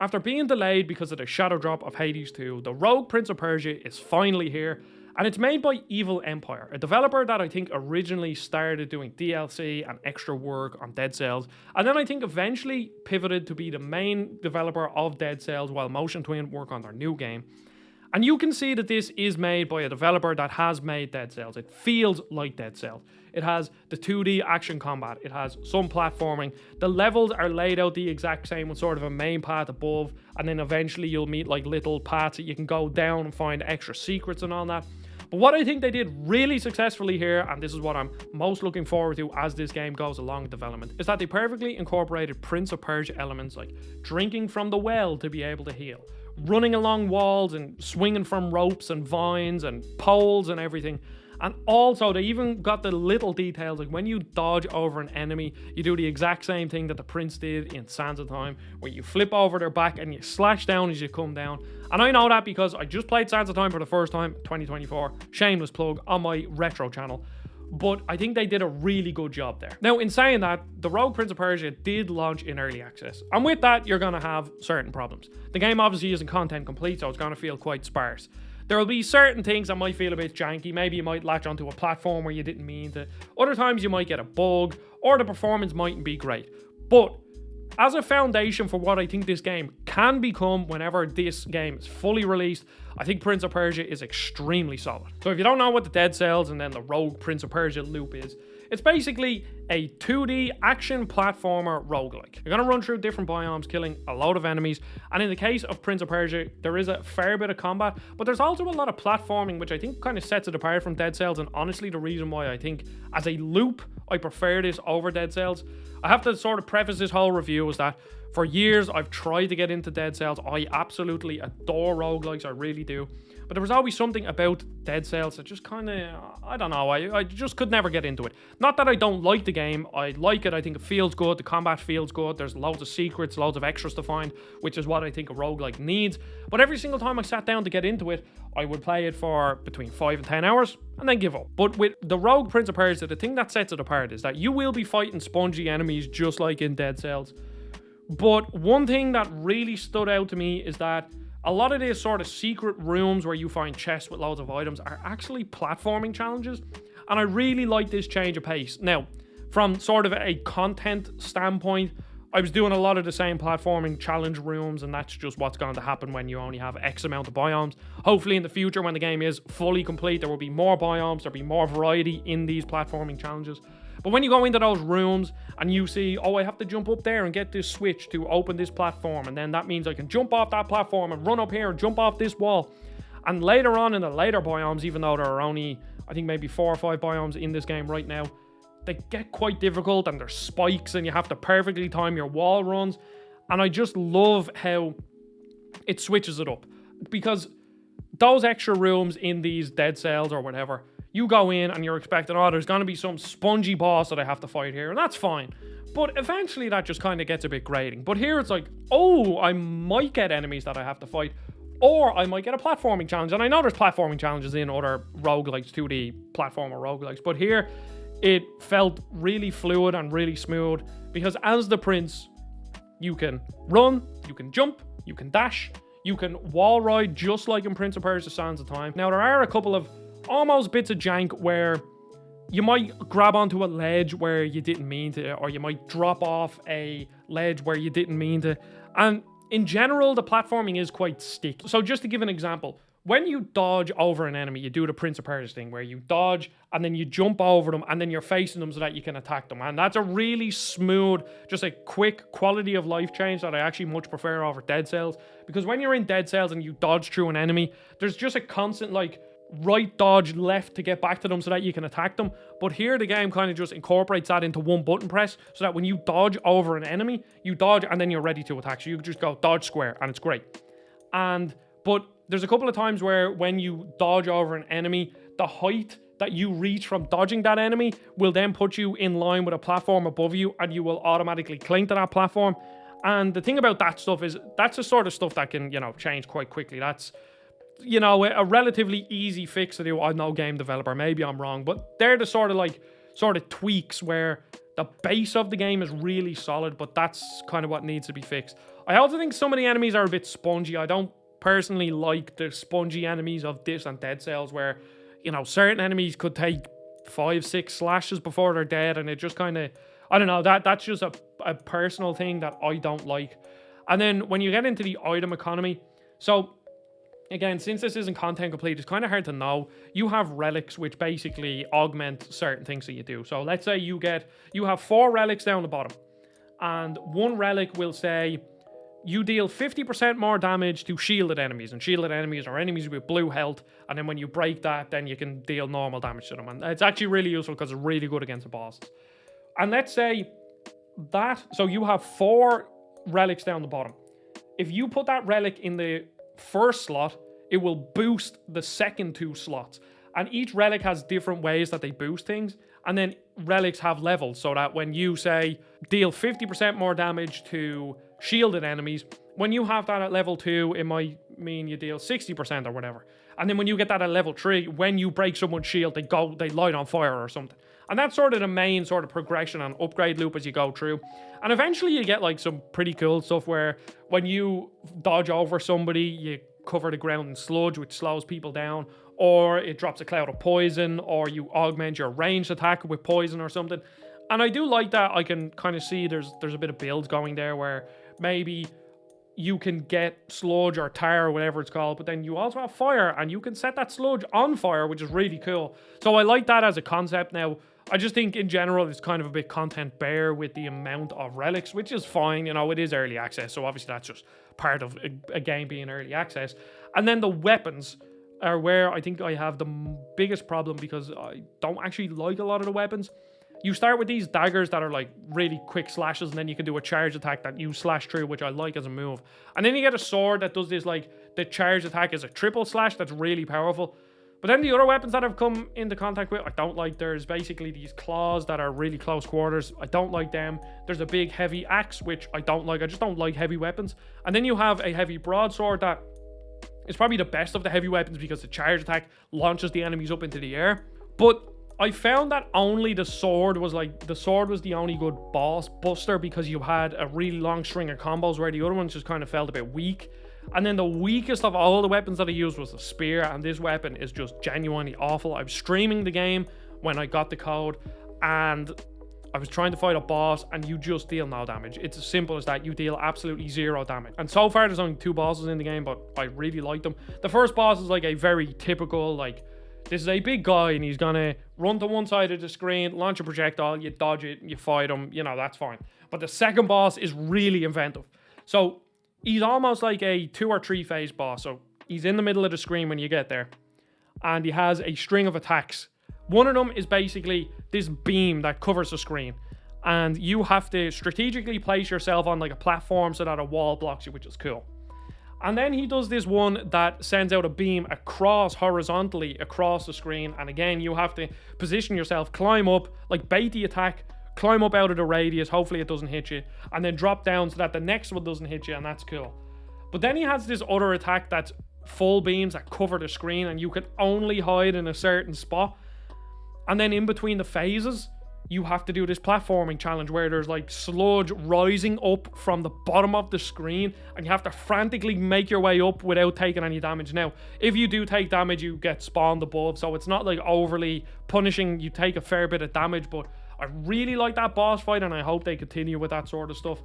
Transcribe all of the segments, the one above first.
After being delayed because of the shadow drop of Hades 2, the Rogue Prince of Persia is finally here, and it's made by Evil Empire, a developer that I think originally started doing DLC and extra work on Dead Cells, and then I think eventually pivoted to be the main developer of Dead Cells while Motion Twin work on their new game. And you can see that this is made by a developer that has made Dead Cells. It feels like Dead Cells. It has the 2D action combat. It has some platforming. The levels are laid out the exact same with sort of a main path above, and then eventually you'll meet like little paths that you can go down and find extra secrets and all that. But what I think they did really successfully here, and this is what I'm most looking forward to as this game goes along development, is that they perfectly incorporated Prince of Persia elements like drinking from the well to be able to heal, running along walls and swinging from ropes and vines and poles and everything. And also, they even got the little details, like when you dodge over an enemy, you do the exact same thing that the prince did in Sands of Time, where you flip over their back and you slash down as you come down. And I know that because I just played Sands of Time for the first time, 2024, shameless plug, on my retro channel. But I think they did a really good job there. Now, in saying that, the Rogue Prince of Persia did launch in early access. And with that, you're going to have certain problems. The game obviously isn't content complete, so it's going to feel quite sparse. There will be certain things that might feel a bit janky. Maybe you might latch onto a platform where you didn't mean to. Other times you might get a bug, or the performance mightn't be great. But as a foundation for what I think this game can become whenever this game is fully released, I think Prince of Persia is extremely solid. So if you don't know what the Dead Cells and then the Rogue Prince of Persia loop is, it's basically a 2D action platformer roguelike. You're going to run through different biomes, killing a load of enemies, and in the case of Prince of Persia, there is a fair bit of combat, but there's also a lot of platforming, which I think kind of sets it apart from Dead Cells, and honestly the reason why I think, as a loop, I prefer this over Dead Cells. I have to sort of preface this whole review is that for years I've tried to get into Dead Cells. I absolutely adore roguelikes, I really do. But there was always something about Dead Cells that just kind of, I don't know, I just could never get into it. Not that I don't like the game, I like it, I think it feels good, the combat feels good, there's loads of secrets, loads of extras to find, which is what I think a roguelike needs. But every single time I sat down to get into it, I would play it for between 5 and 10 hours and then give up. But with the Rogue Prince of Persia, the thing that sets it apart is that you will be fighting spongy enemies just like in Dead Cells. But one thing that really stood out to me is that a lot of these sort of secret rooms where you find chests with loads of items are actually platforming challenges. And I really like this change of pace. Now, from sort of a content standpoint, I was doing a lot of the same platforming challenge rooms, and that's just what's going to happen when you only have X amount of biomes. Hopefully in the future, when the game is fully complete, there will be more biomes, there'll be more variety in these platforming challenges. But when you go into those rooms and you see, oh, I have to jump up there and get this switch to open this platform, and then that means I can jump off that platform and run up here and jump off this wall. And later on in the later biomes, even though there are only, I think maybe 4 or 5 biomes in this game right now, they get quite difficult and there's spikes and you have to perfectly time your wall runs. And I just love how it switches it up. Because those extra rooms in these Dead Cells or whatever, you go in and you're expecting, oh, there's going to be some spongy boss that I have to fight here, and that's fine. But eventually that just kind of gets a bit grating. But here it's like, oh, I might get enemies that I have to fight, or I might get a platforming challenge. And I know there's platforming challenges in other roguelikes, 2D platformer roguelikes, but here it felt really fluid and really smooth, because as the prince, you can run, you can jump, you can dash, you can wall ride just like in Prince of Persia Sands of Time. Now, there are a couple of almost bits of jank where you might grab onto a ledge where you didn't mean to, or you might drop off a ledge where you didn't mean to. And in general, the platforming is quite sticky. So just to give an example, when you dodge over an enemy, you do the Prince of Persia thing where you dodge and then you jump over them and then you're facing them so that you can attack them. And that's a really smooth, just a quick quality of life change that I actually much prefer over Dead Cells. Because when you're in Dead Cells and you dodge through an enemy, there's just a constant like right dodge left to get back to them so that you can attack them. But here the game kind of just incorporates that into one button press so that when you dodge over an enemy, you dodge and then you're ready to attack. So you just go dodge square and it's great. But there's a couple of times where when you dodge over an enemy, the height that you reach from dodging that enemy will then put you in line with a platform above you and you will automatically cling to that platform. And the thing about that stuff is that's the sort of stuff that can, change quite quickly. That's, a relatively easy fix to do. I'm no game developer, maybe I'm wrong, but they're the sort of tweaks where the base of the game is really solid, but that's kind of what needs to be fixed. I also think some of the enemies are a bit spongy. I don't personally like the spongy enemies of this and Dead Cells, where, you know, certain enemies could take 5-6 slashes before they're dead, and it just kind of, I don't know, that's just a personal thing that I don't like. And then when you get into the item economy, so again, since this isn't content complete, it's kind of hard to know. You have relics which basically augment certain things that you do. So let's say you have 4 relics down the bottom, and one relic will say you deal 50% more damage to shielded enemies, and shielded enemies are enemies with blue health, and then when you break that, then you can deal normal damage to them, and it's actually really useful because it's really good against the bosses. And let's say that, so you have 4 relics down the bottom. If you put that relic in the first slot, it will boost the second 2 slots, and each relic has different ways that they boost things. And then relics have levels, so that when you say deal 50% more damage to shielded enemies, when you have that at level 2, it might mean you deal 60% or whatever. And then when you get that at level 3, when you break someone's shield, they light on fire or something. And that's sort of the main sort of progression and upgrade loop as you go through. And eventually you get like some pretty cool stuff where when you dodge over somebody, you cover the ground in sludge, which slows people down, or it drops a cloud of poison, or you augment your ranged attack with poison or something. And I do like that. I can kind of see there's a bit of build going there where maybe you can get sludge or tar or whatever it's called, but then you also have fire, and you can set that sludge on fire, which is really cool. So I like that as a concept. Now, I just think in general it's kind of a bit content bare with the amount of relics, which is fine. You know, it is early access, so obviously that's just part of a game being early access. And then the weapons are where I think I have the biggest problem, because I don't actually like a lot of the weapons. You start with these daggers that are like really quick slashes, and then you can do a charge attack that you slash through, which I like as a move. And then you get a sword that does this, like, the charge attack is a triple slash that's really powerful. But then the other weapons that I've come into contact with, I don't like. There's basically these claws that are really close quarters. I don't like them. There's a big heavy axe, which I don't like. I just don't like heavy weapons. And then you have a heavy broadsword that is probably the best of the heavy weapons, because the charge attack launches the enemies up into the air. But I found that only the sword was the only good boss buster, because you had a really long string of combos where the other ones just kind of felt a bit weak. And then the weakest of all the weapons that I used was the spear, and this weapon is just genuinely awful. I was streaming the game when I got the code, and I was trying to fight a boss, and you just deal no damage. It's as simple as that. You deal absolutely 0 damage. And so far there's only 2 bosses in the game, but I really like them. The first boss is like a very typical, like, this is a big guy, and he's gonna run to one side of the screen, launch a projectile, you dodge it, you fight him, you know, that's fine. But the second boss is really inventive. So he's almost like a 2 or 3 phase boss. So he's in the middle of the screen when you get there, and he has a string of attacks. One of them is basically this beam that covers the screen, and you have to strategically place yourself on like a platform so that a wall blocks you, which is cool. And then he does this one that sends out a beam horizontally across the screen, and again you have to position yourself, climb up, like bait the attack, climb up out of the radius, hopefully it doesn't hit you, and then drop down so that the next one doesn't hit you, and that's cool. But then he has this other attack that's full beams that cover the screen, and you can only hide in a certain spot. And then in between the phases, you have to do this platforming challenge where there's like sludge rising up from the bottom of the screen, and you have to frantically make your way up without taking any damage. Now, if you do take damage, you get spawned above, so it's not like overly punishing. You take a fair bit of damage, but I really like that boss fight, and I hope they continue with that sort of stuff.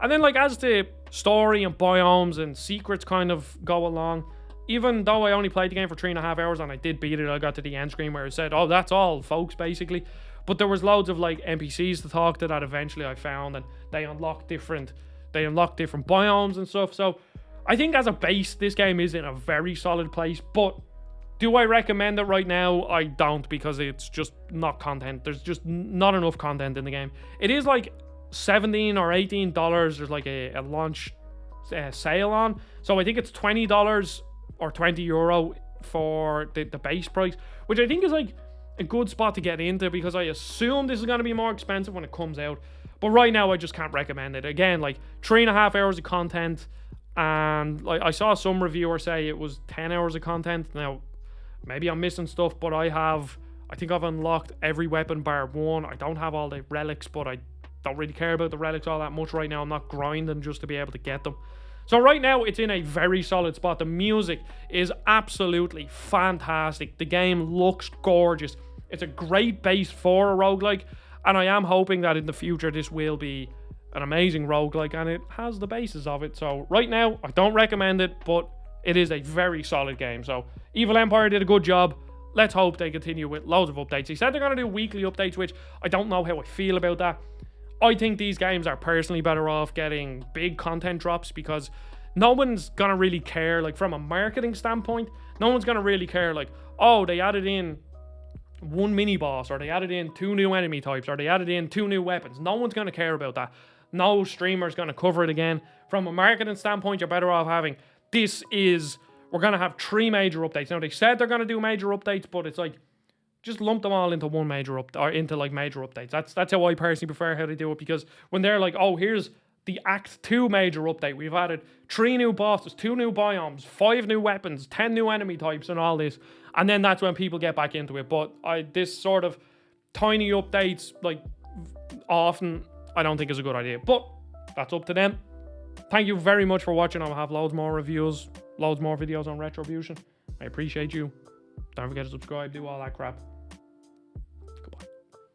And then, like, as the story and biomes and secrets kind of go along, even though I only played the game for 3.5 hours and I did beat it, I got to the end screen where it said, oh, that's all, folks, basically. But there was loads of, like, NPCs to talk to that eventually I found, and they unlock different biomes and stuff. So I think as a base, this game is in a very solid place. But do I recommend it right now? I don't, because it's just not content. There's just not enough content in the game. It is like $17 or $18. There's like a launch sale on. So I think it's $20 or €20 for the base price, which I think is like a good spot to get into, because I assume this is going to be more expensive when it comes out. But right now I just can't recommend it. Again, like 3.5 hours of content, and like I saw some reviewer say it was 10 hours of content. Now maybe I'm missing stuff, but I think I've unlocked every weapon bar 1. I don't have all the relics, but I don't really care about the relics all that much right now. I'm not grinding just to be able to get them. So right now, it's in a very solid spot. The music is absolutely fantastic. The game looks gorgeous. It's a great base for a roguelike, and I am hoping that in the future this will be an amazing roguelike, and it has the basis of it. So right now, I don't recommend it, but it is a very solid game. So Evil Empire did a good job. Let's hope they continue with loads of updates. He said they're going to do weekly updates, which I don't know how I feel about that. I think these games are personally better off getting big content drops, because no one's gonna really care, like from a marketing standpoint, no one's gonna really care, like, oh, they added in one mini boss, or they added in 2 new enemy types, or they added in 2 new weapons. No one's gonna care about that. No streamer's gonna cover it again. From a marketing standpoint, you're better off having, we're gonna have 3 major updates. Now, they said they're gonna do major updates, but it's like, just lump them all into one major or into like major updates. That's how I personally prefer how they do it, because when they're like, oh, here's the Act 2 major update, we've added 3 new bosses, 2 new biomes, 5 new weapons, 10 new enemy types, and all this, and then that's when people get back into it. But this sort of tiny updates, like, often, I don't think is a good idea. But that's up to them. Thank you very much for watching. I'll have loads more reviews, loads more videos on Retrobution. I appreciate you. Don't forget to subscribe, do all that crap.